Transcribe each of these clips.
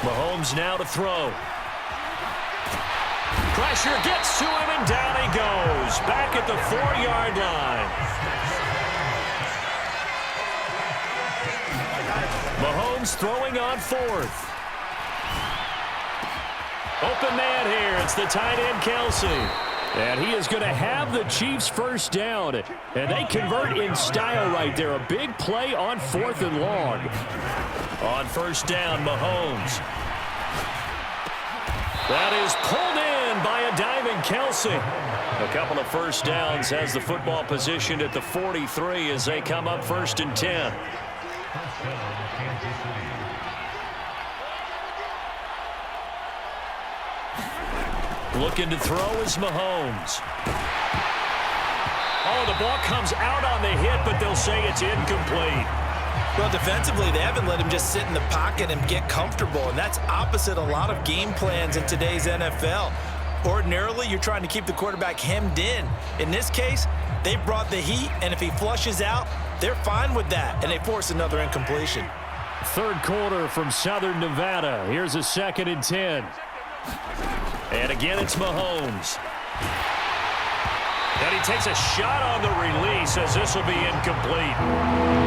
Mahomes now to throw. Pressure gets to him, and down he goes. Back at the 4-yard line. Mahomes throwing on 4th. Open man here. It's the tight end, Kelsey. And he is going to have the Chiefs first down. And they convert in style right there. A big play on 4th and long. On first down, Mahomes. That is pulled in by a diving Kelsey. A couple of first downs has the football positioned at the 43 as they come up 1st and 10. Looking to throw is Mahomes. Oh, the ball comes out on the hit, but they'll say it's incomplete. Well, defensively, they haven't let him just sit in the pocket and get comfortable, and that's opposite a lot of game plans in today's NFL. Ordinarily, you're trying to keep the quarterback hemmed in. In this case, they brought the heat, and if he flushes out, they're fine with that, and they force another incompletion. 3rd quarter from Southern Nevada. Here's a 2nd and 10. And again, it's Mahomes. And he takes a shot on the release as this will be incomplete.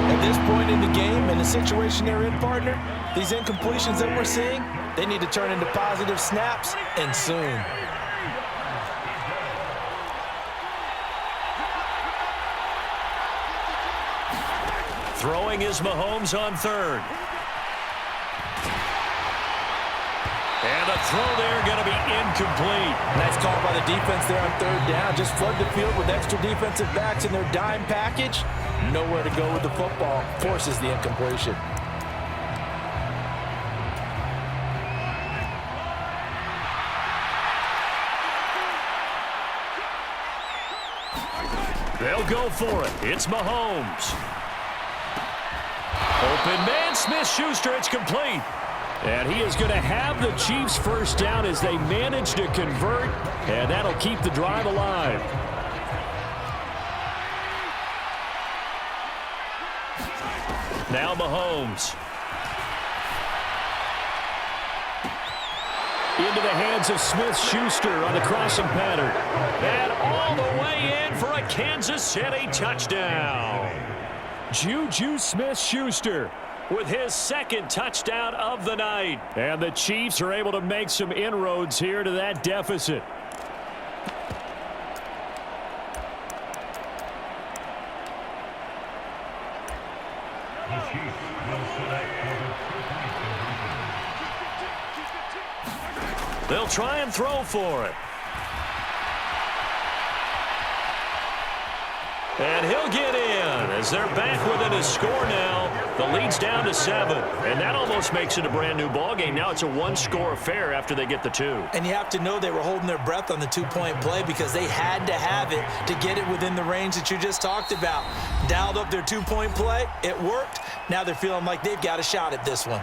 At this point in the game and the situation they're in, partner, these incompletions that we're seeing, they need to turn into positive snaps, and soon. Throwing is Mahomes on 3rd. And a throw there going to be incomplete. Nice call by the defense there on 3rd down. Just flood the field with extra defensive backs in their dime package. Nowhere to go with the football. Forces the incompletion. They'll go for it. It's Mahomes. Open man, Smith-Schuster. It's complete. And he is going to have the Chiefs first down as they manage to convert, and that'll keep the drive alive. Now Mahomes. Into the hands of Smith-Schuster on the crossing pattern. And all the way in for a Kansas City touchdown. Juju Smith-Schuster with his 2nd touchdown of the night. And the Chiefs are able to make some inroads here to that deficit. They'll try and throw for it. And he'll get in as they're back within a score now. The lead's down to 7, and that almost makes it a brand-new ballgame. Now it's a 1-score affair after they get the 2. And you have to know they were holding their breath on the 2-point play because they had to have it to get it within the range that you just talked about. Dialed up their 2-point play. It worked. Now they're feeling like they've got a shot at this one.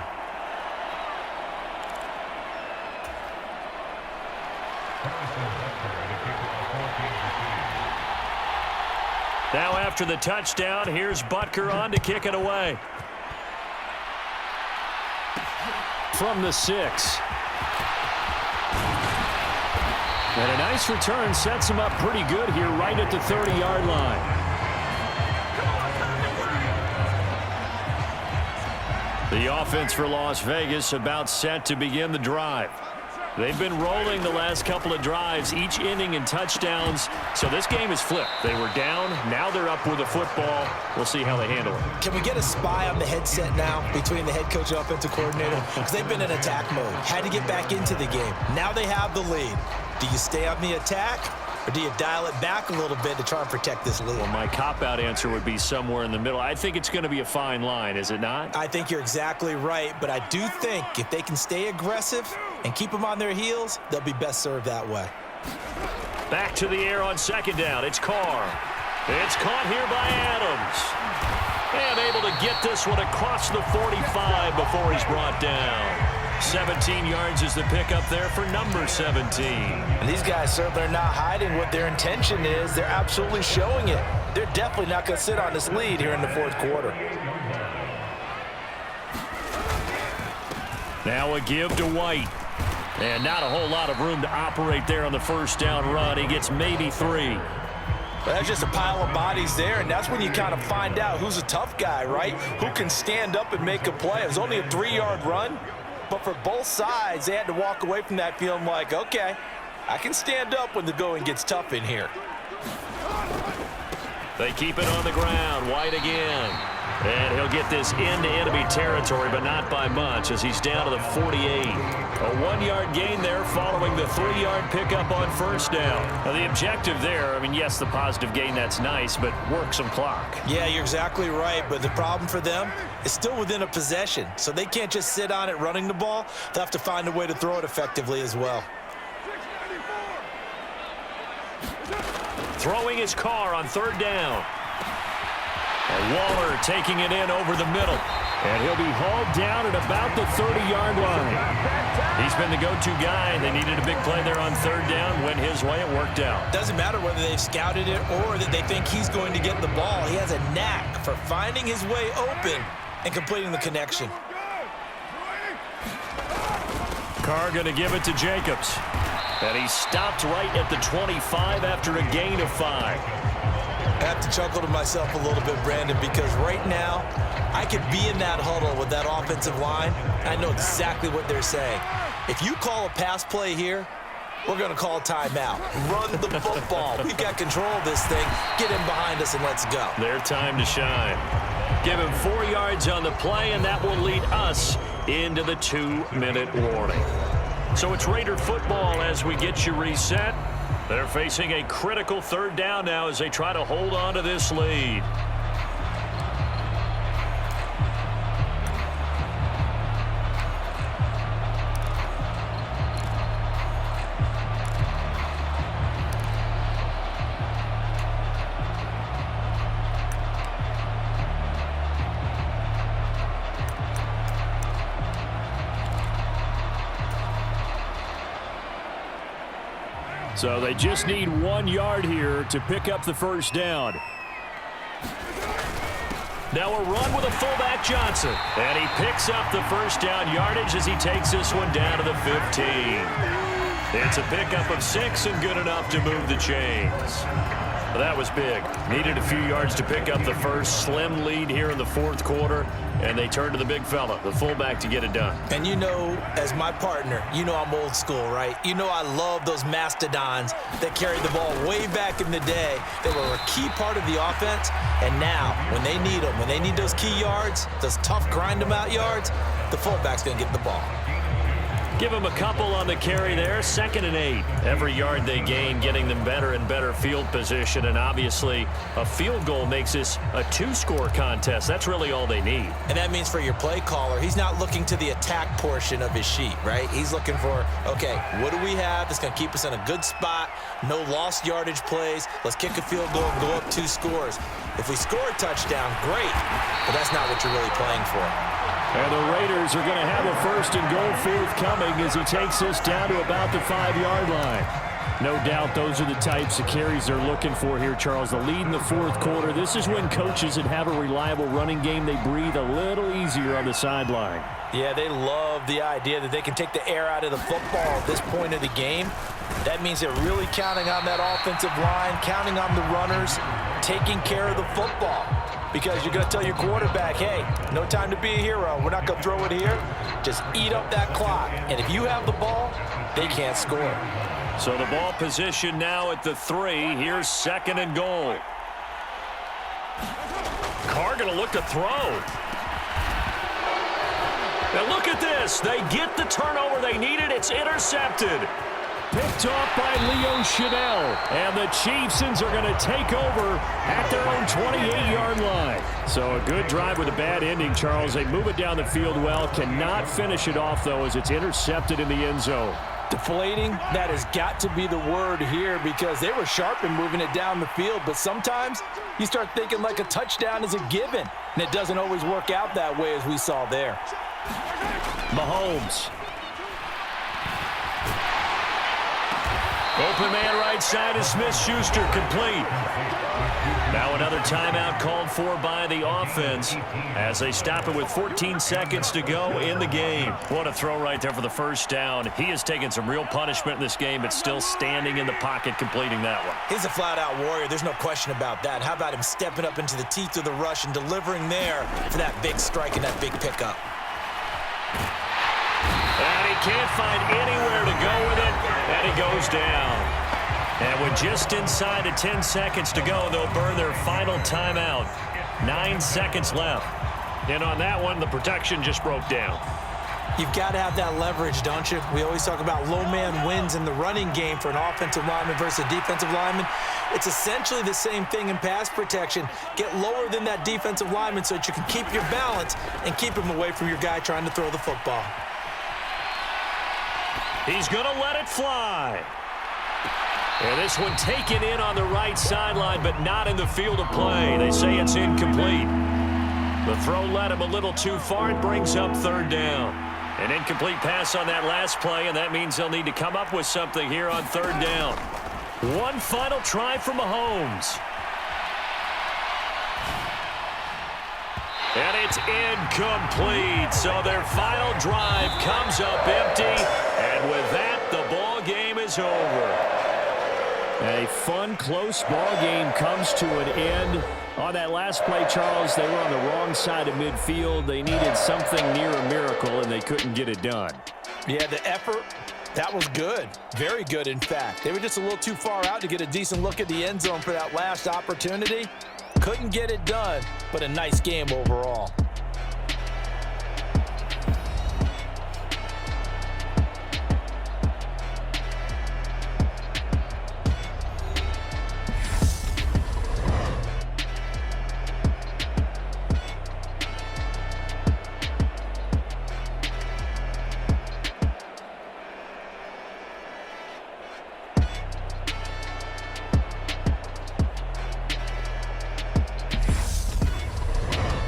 Now after the touchdown, here's Butker on to kick it away. From the 6. And a nice return sets him up pretty good here right at the 30-yard line. The offense for Las Vegas about set to begin the drive. They've been rolling the last couple of drives, each inning in touchdowns. So this game is flipped. They were down. Now they're up with the football. We'll see how they handle it. Can we get a spy on the headset now between the head coach and offensive coordinator? Because they've been in attack mode. Had to get back into the game. Now they have the lead. Do you stay on the attack, or do you dial it back a little bit to try and protect this lead? Well, my cop-out answer would be somewhere in the middle. I think it's going to be a fine line, is it not? I think you're exactly right, but I do think if they can stay aggressive and keep them on their heels, they'll be best served that way. Back to the air on 2nd down. It's Carr. It's caught here by Adams. And able to get this one across the 45 before he's brought down. 17 yards is the pickup there for number 17. And these guys certainly are not hiding what their intention is. They're absolutely showing it. They're definitely not going to sit on this lead here in the 4th quarter. Now a give to White. And not a whole lot of room to operate there on the first down run. He gets maybe 3. Well, that's just a pile of bodies there, and that's when you kind of find out who's a tough guy, right? Who can stand up and make a play. It was only a 3-yard run, but for both sides, they had to walk away from that feeling like, okay, I can stand up when the going gets tough in here. They keep it on the ground. White again. And he'll get this into enemy territory, but not by much as he's down to the 48. A 1-yard gain there following the 3-yard pickup on first down. Now, the objective there, I mean, yes, the positive gain, that's nice, but work some clock. Yeah, you're exactly right, but the problem for them is still within a possession, so they can't just sit on it running the ball. They'll have to find a way to throw it effectively as well. Throwing his car on third down. And Waller taking it in over the middle. And he'll be hauled down at about the 30-yard line. He's been the go-to guy. They needed a big play there on third down. Went his way. It worked out. Doesn't matter whether they've scouted it or that they think he's going to get the ball. He has a knack for finding his way open and completing the connection. Carr going to give it to Jacobs. And he stopped right at the 25 after a gain of 5. I have to chuckle to myself a little bit, Brandon, because right now I could be in that huddle with that offensive line. I know exactly what they're saying. If you call a pass play here, we're going to call a timeout. Run the football. We've got control of this thing. Get him behind us and let's go. Their time to shine. Give him 4 yards on the play, and that will lead us into the 2-minute warning. So it's Raider football as we get you reset. They're facing a critical third down now as they try to hold on to this lead. So they just need 1 yard here to pick up the first down. Now a run with a fullback Johnson. And he picks up the first down yardage as he takes this one down to the 15. It's a pickup of 6 and good enough to move the chains. Well, that was big. Needed a few yards to pick up the first. Slim lead here in the fourth quarter. And they turn to the big fella, the fullback, to get it done. And you know, as my partner, you know I'm old school, right? You know I love those mastodons that carried the ball way back in the day. They were a key part of the offense. And now, when they need them, when they need those key yards, those tough grind-them-out yards, the fullback's going to get the ball. Give them a couple on the carry there. 2nd and 8. Every yard they gain, getting them better and better field position. And obviously, a field goal makes this a 2-score contest. That's really all they need. And that means for your play caller, he's not looking to the attack portion of his sheet, right? He's looking for, okay, what do we have that's going to keep us in a good spot? No lost yardage plays. Let's kick a field goal and go up 2 scores. If we score a touchdown, great. But that's not what you're really playing for. And the Raiders are going to have a 1st and goal forthcoming as he takes this down to about the 5-yard line. No doubt those are the types of carries they're looking for here, Charles. The lead in the fourth quarter. This is when coaches that have a reliable running game, they breathe a little easier on the sideline. Yeah, they love the idea that they can take the air out of the football at this point of the game. That means they're really counting on that offensive line, counting on the runners, taking care of the football. Because you're going to tell your quarterback, hey, no time to be a hero. We're not going to throw it here. Just eat up that clock. And if you have the ball, they can't score. So the ball position now at the 3. Here's 2nd and goal. Carr going to look to throw. Now look at this. They get the turnover they needed. It's intercepted. Picked off by Leo Chanel. And the Chiefsons are going to take over at their own 28-yard line. So a good drive with a bad ending, Charles. They move it down the field well. Cannot finish it off, though, as it's intercepted in the end zone. Deflating, that has got to be the word here because they were sharp in moving it down the field. But sometimes you start thinking like a touchdown is a given. And it doesn't always work out that way as we saw there. Open man right side is Smith-Schuster, complete. Now another timeout called for by the offense as they stop it with 14 seconds to go in the game. What a throw right there for the first down. He has taken some real punishment in this game, but still standing in the pocket completing that one. He's a flat-out warrior. There's no question about that. How about him stepping up into the teeth of the rush and delivering there for that big strike and that big pickup? And he can't find anywhere to go with it, and he goes down. And with just inside of 10 seconds to go, they'll burn their final timeout. 9 seconds left. And on that one, the protection just broke down. You've got to have that leverage, don't you? We always talk about low man wins in the running game for an offensive lineman versus a defensive lineman. It's essentially the same thing in pass protection. Get lower than that defensive lineman so that you can keep your balance and keep him away from your guy trying to throw the football. He's going to let it fly. And this one taken in on the right sideline, but not in the field of play. They say it's incomplete. The throw led him a little too far. It brings up third down. An incomplete pass on that last play, and that means they'll need to come up with something here on third down. One final try for Mahomes. And it's incomplete. So their final drive comes up empty. And with that, the ball game is over. A fun, close ball game comes to an end. On that last play, Charles, they were on the wrong side of midfield. They needed something near a miracle, and they couldn't get it done. Yeah, the effort, that was good. Very good, in fact. They were just a little too far out to get a decent look at the end zone for that last opportunity. Couldn't get it done, but a nice game overall.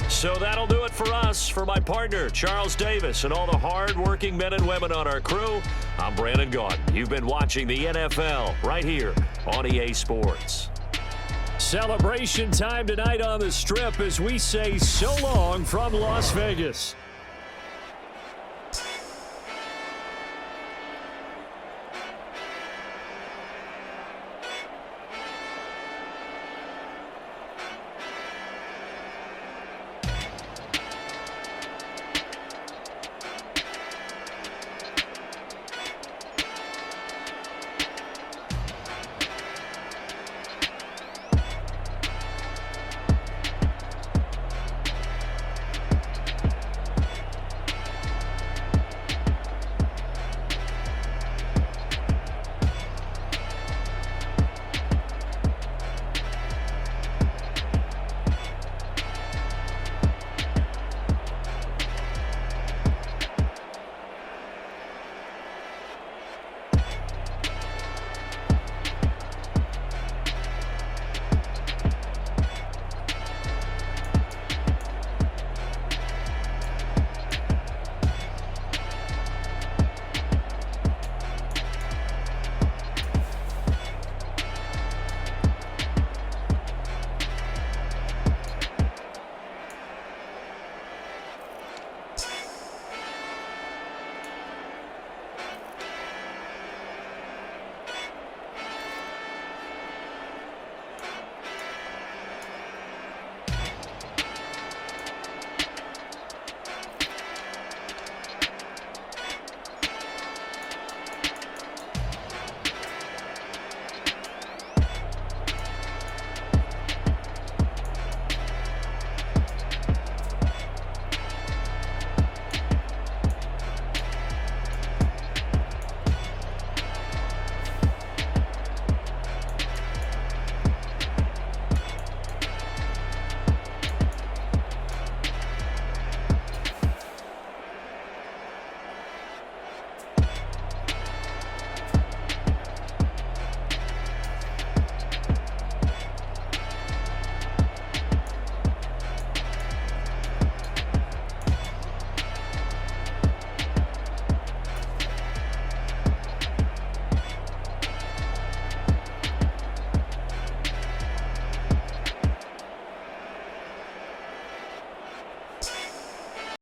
So that'll do it for us. For my partner, Charles Davis, and all the hard-working men and women on our crew, I'm Brandon Gaudin. You've been watching the NFL right here on EA Sports. Celebration time tonight on the Strip as we say so long from Las Vegas.